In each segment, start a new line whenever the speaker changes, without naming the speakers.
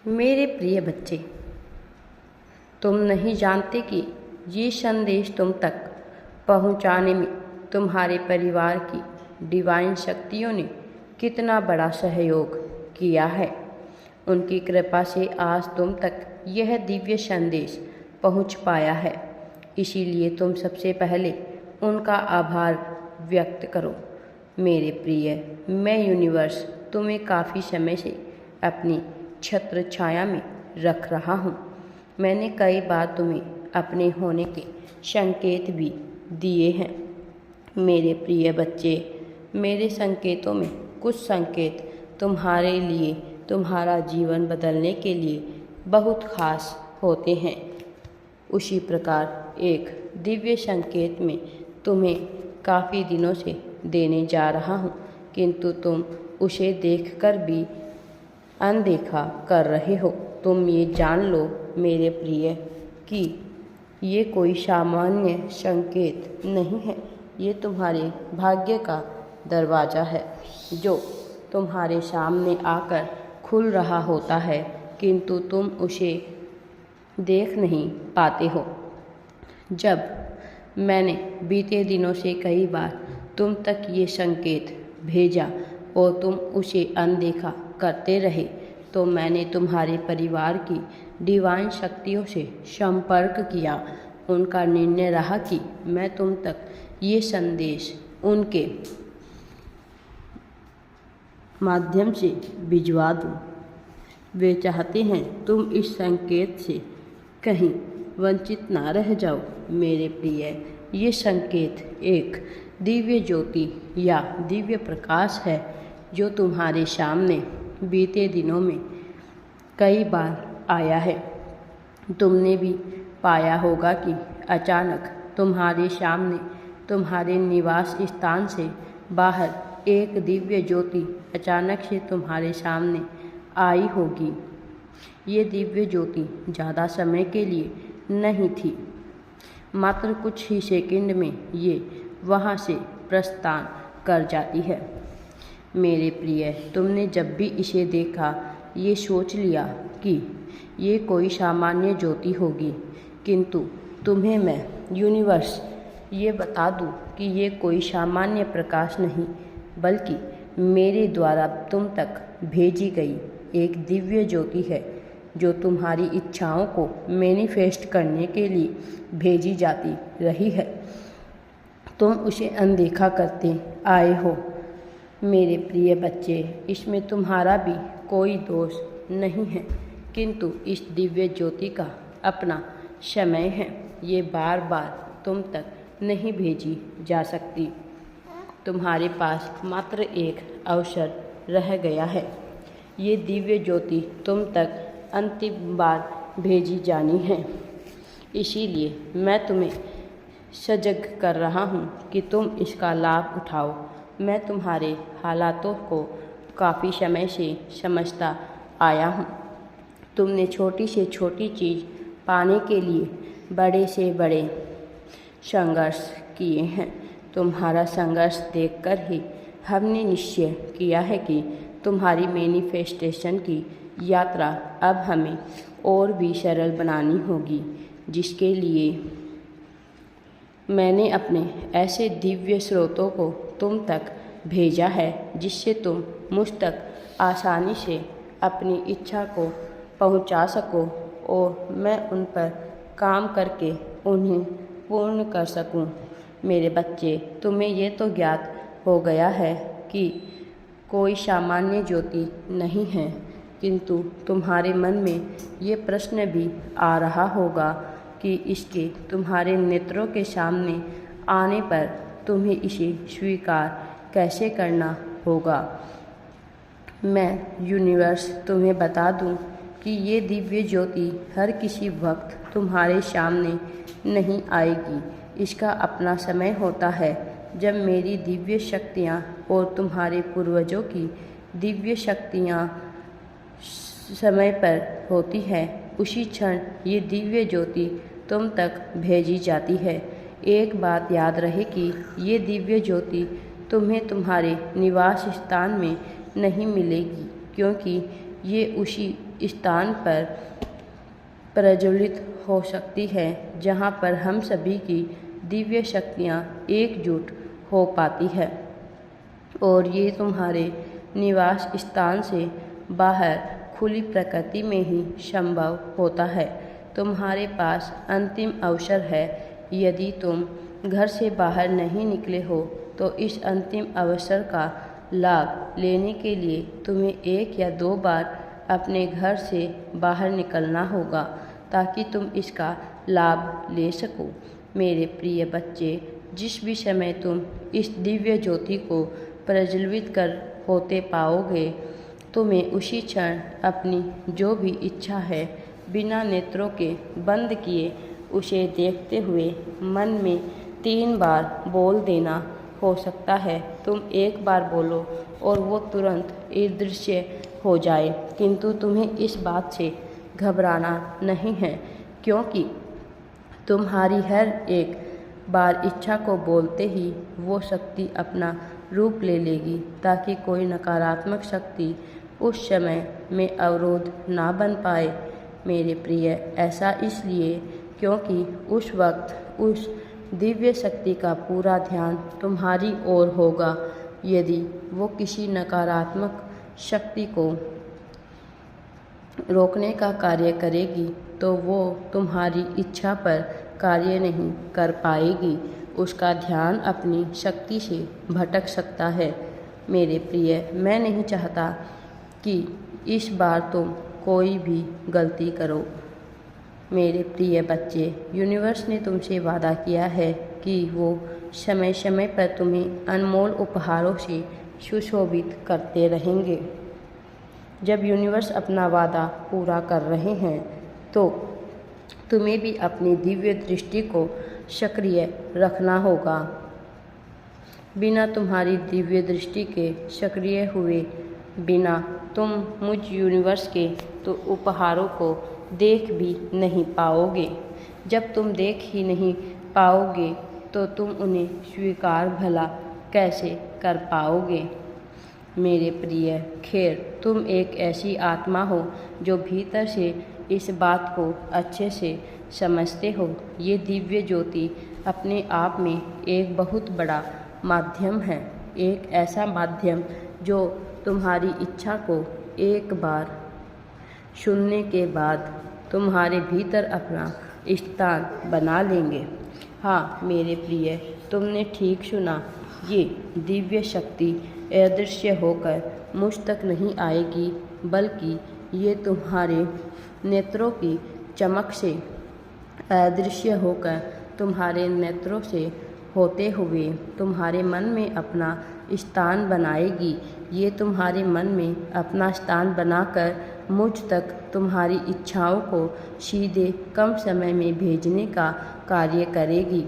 मेरे प्रिय बच्चे, तुम नहीं जानते कि ये संदेश तुम तक पहुंचाने में तुम्हारे परिवार की डिवाइन शक्तियों ने कितना बड़ा सहयोग किया है। उनकी कृपा से आज तुम तक यह दिव्य संदेश पहुंच पाया है। इसीलिए तुम सबसे पहले उनका आभार व्यक्त करो। मेरे प्रिय, मैं यूनिवर्स तुम्हें काफ़ी समय से अपनी छत्र छाया में रख रहा हूँ। मैंने कई बार तुम्हें अपने होने के संकेत भी दिए हैं। मेरे प्रिय बच्चे, मेरे संकेतों में कुछ संकेत तुम्हारे लिए, तुम्हारा जीवन बदलने के लिए बहुत खास होते हैं। उसी प्रकार एक दिव्य संकेत में तुम्हें काफ़ी दिनों से देने जा रहा हूँ, किंतु तुम उसे देखकर भी अनदेखा कर रहे हो। तुम ये जान लो मेरे प्रिय कि ये कोई सामान्य संकेत नहीं है। ये तुम्हारे भाग्य का दरवाज़ा है जो तुम्हारे सामने आकर खुल रहा होता है, किंतु तुम उसे देख नहीं पाते हो। जब मैंने बीते दिनों से कई बार तुम तक ये संकेत भेजा और तुम उसे अनदेखा करते रहे, तो मैंने तुम्हारे परिवार की डिवाइन शक्तियों से संपर्क किया। उनका निर्णय रहा कि मैं तुम तक ये संदेश उनके माध्यम से भिजवा दूँ। वे चाहते हैं तुम इस संकेत से कहीं वंचित ना रह जाओ। मेरे प्रिय, ये संकेत एक दिव्य ज्योति या दिव्य प्रकाश है जो तुम्हारे सामने बीते दिनों में कई बार आया है। तुमने भी पाया होगा कि अचानक तुम्हारे सामने, तुम्हारे निवास स्थान से बाहर एक दिव्य ज्योति अचानक से तुम्हारे सामने आई होगी। ये दिव्य ज्योति ज़्यादा समय के लिए नहीं थी, मात्र कुछ ही सेकंड में ये वहाँ से प्रस्थान कर जाती है। मेरे प्रिय, तुमने जब भी इसे देखा ये सोच लिया कि ये कोई सामान्य ज्योति होगी, किंतु तुम्हें मैं यूनिवर्स ये बता दूं कि ये कोई सामान्य प्रकाश नहीं, बल्कि मेरे द्वारा तुम तक भेजी गई एक दिव्य ज्योति है जो तुम्हारी इच्छाओं को मैनिफेस्ट करने के लिए भेजी जाती रही है। तुम उसे अनदेखा करते आए हो। मेरे प्रिय बच्चे, इसमें तुम्हारा भी कोई दोष नहीं है, किंतु इस दिव्य ज्योति का अपना समय है। ये बार बार तुम तक नहीं भेजी जा सकती। तुम्हारे पास मात्र एक अवसर रह गया है। ये दिव्य ज्योति तुम तक अंतिम बार भेजी जानी है। इसीलिए मैं तुम्हें सजग कर रहा हूँ कि तुम इसका लाभ उठाओ। मैं तुम्हारे हालातों को काफ़ी समय से समझता आया हूँ। तुमने छोटी से छोटी चीज़ पाने के लिए बड़े से बड़े संघर्ष किए हैं। तुम्हारा संघर्ष देखकर ही हमने निश्चय किया है कि तुम्हारी मैनिफेस्टेशन की यात्रा अब हमें और भी सरल बनानी होगी, जिसके लिए मैंने अपने ऐसे दिव्य स्रोतों को तुम तक भेजा है जिससे तुम मुझ तक आसानी से अपनी इच्छा को पहुंचा सको और मैं उन पर काम करके उन्हें पूर्ण कर सकूं। मेरे बच्चे, तुम्हें ये तो ज्ञात हो गया है कि कोई सामान्य ज्योति नहीं है, किंतु तुम्हारे मन में ये प्रश्न भी आ रहा होगा कि इसके तुम्हारे नेत्रों के सामने आने पर तुम्हें इसे स्वीकार कैसे करना होगा। मैं यूनिवर्स तुम्हें बता दूं कि ये दिव्य ज्योति हर किसी वक्त तुम्हारे सामने नहीं आएगी। इसका अपना समय होता है। जब मेरी दिव्य शक्तियाँ और तुम्हारे पूर्वजों की दिव्य शक्तियाँ समय पर होती है, उसी क्षण ये दिव्य ज्योति तुम तक भेजी जाती है। एक बात याद रहे कि ये दिव्य ज्योति तुम्हें तुम्हारे निवास स्थान में नहीं मिलेगी, क्योंकि ये उसी स्थान पर प्रज्वलित हो सकती है जहाँ पर हम सभी की दिव्य शक्तियाँ एकजुट हो पाती है और ये तुम्हारे निवास स्थान से बाहर खुली प्रकृति में ही संभव होता है। तुम्हारे पास अंतिम अवसर है। यदि तुम घर से बाहर नहीं निकले हो तो इस अंतिम अवसर का लाभ लेने के लिए तुम्हें 1 या 2 बार अपने घर से बाहर निकलना होगा ताकि तुम इसका लाभ ले सको। मेरे प्रिय बच्चे, जिस भी समय तुम इस दिव्य ज्योति को प्रज्वलित कर होते पाओगे, तुम्हें उसी क्षण अपनी जो भी इच्छा है बिना नेत्रों के बंद किए उसे देखते हुए मन में 3 बार बोल देना। हो सकता है तुम 1 बार बोलो और वो तुरंत अदृश्य हो जाए, किंतु तुम्हें इस बात से घबराना नहीं है क्योंकि तुम्हारी हर एक बार इच्छा को बोलते ही वो शक्ति अपना रूप ले लेगी ताकि कोई नकारात्मक शक्ति उस समय में अवरोध ना बन पाए। मेरे प्रिय, ऐसा इसलिए क्योंकि उस वक्त उस दिव्य शक्ति का पूरा ध्यान तुम्हारी ओर होगा। यदि वो किसी नकारात्मक शक्ति को रोकने का कार्य करेगी तो वो तुम्हारी इच्छा पर कार्य नहीं कर पाएगी। उसका ध्यान अपनी शक्ति से भटक सकता है। मेरे प्रिय, मैं नहीं चाहता कि इस बार तुम कोई भी गलती करो। मेरे प्रिय बच्चे, यूनिवर्स ने तुमसे वादा किया है कि वो समय समय पर तुम्हें अनमोल उपहारों से सुशोभित करते रहेंगे। जब यूनिवर्स अपना वादा पूरा कर रहे हैं तो तुम्हें भी अपनी दिव्य दृष्टि को सक्रिय रखना होगा। बिना तुम्हारी दिव्य दृष्टि के सक्रिय हुए बिना तुम मुझ यूनिवर्स के तो उपहारों को देख भी नहीं पाओगे। जब तुम देख ही नहीं पाओगे तो तुम उन्हें स्वीकार भला कैसे कर पाओगे। मेरे प्रिय, खैर, तुम एक ऐसी आत्मा हो जो भीतर से इस बात को अच्छे से समझते हो। ये दिव्य ज्योति अपने आप में एक बहुत बड़ा माध्यम है, एक ऐसा माध्यम जो तुम्हारी इच्छा को एक बार सुनने के बाद तुम्हारे भीतर अपना स्थान बना लेंगे। हाँ मेरे प्रिय, तुमने ठीक सुना। ये दिव्य शक्ति अदृश्य होकर मुझ तक नहीं आएगी, बल्कि ये तुम्हारे नेत्रों की चमक से अदृश्य होकर तुम्हारे नेत्रों से होते हुए तुम्हारे मन में अपना स्थान बनाएगी। ये तुम्हारे मन में अपना स्थान बनाकर मुझ तक तुम्हारी इच्छाओं को सीधे कम समय में भेजने का कार्य करेगी।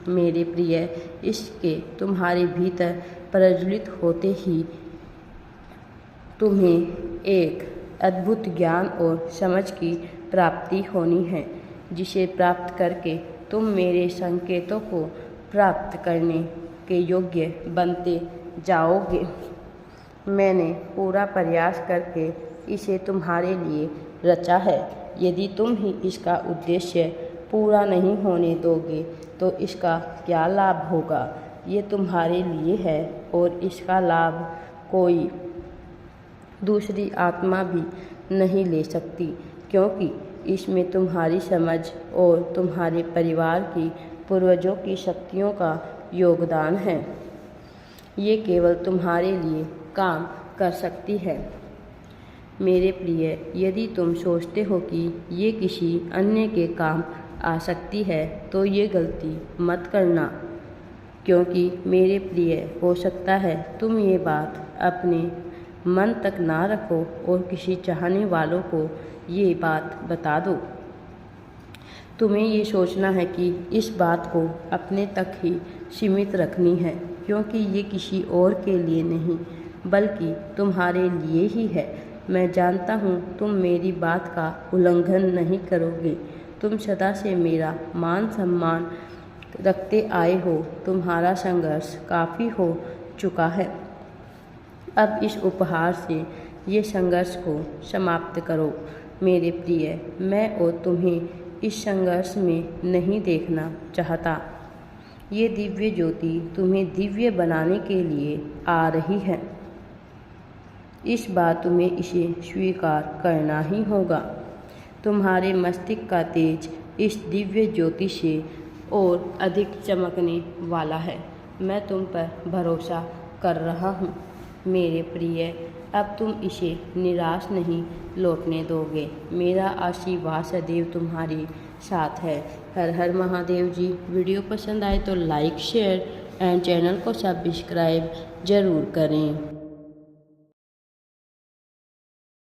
मेरे प्रिय, इसके तुम्हारे भीतर प्रज्वलित होते ही तुम्हें एक अद्भुत ज्ञान और समझ की प्राप्ति होनी है, जिसे प्राप्त करके तुम मेरे संकेतों को प्राप्त करने के योग्य बनते जाओगे। मैंने पूरा प्रयास करके इसे तुम्हारे लिए रचा है। यदि तुम ही इसका उद्देश्य पूरा नहीं होने दोगे तो इसका क्या लाभ होगा। ये तुम्हारे लिए है और इसका लाभ कोई दूसरी आत्मा भी नहीं ले सकती, क्योंकि इसमें तुम्हारी समझ और तुम्हारे परिवार की पूर्वजों की शक्तियों का योगदान है। ये केवल तुम्हारे लिए काम कर सकती है। मेरे प्रिय, यदि तुम सोचते हो कि ये किसी अन्य के काम आ सकती है तो ये गलती मत करना, क्योंकि मेरे प्रिय, हो सकता है तुम ये बात अपने मन तक ना रखो और किसी चाहने वालों को ये बात बता दो। तुम्हें ये सोचना है कि इस बात को अपने तक ही सीमित रखनी है, क्योंकि ये किसी और के लिए नहीं बल्कि तुम्हारे लिए ही है। मैं जानता हूँ तुम मेरी बात का उल्लंघन नहीं करोगे। तुम सदा से मेरा मान सम्मान रखते आए हो। तुम्हारा संघर्ष काफ़ी हो चुका है। अब इस उपहार से ये संघर्ष को समाप्त करो। मेरे प्रिय, मैं और तुम्हें इस संघर्ष में नहीं देखना चाहता। ये दिव्य ज्योति तुम्हें दिव्य बनाने के लिए आ रही है। इस बार तुम्हें इसे स्वीकार करना ही होगा। तुम्हारे मस्तिष्क का तेज इस दिव्य ज्योति से और अधिक चमकने वाला है। मैं तुम पर भरोसा कर रहा हूँ मेरे प्रिय। अब तुम इसे निराश नहीं लौटने दोगे। मेरा आशीर्वाद सदैव तुम्हारे साथ है। हर हर महादेव जी। वीडियो पसंद आए तो लाइक शेयर एंड चैनल को सब्सक्राइब ज़रूर करें।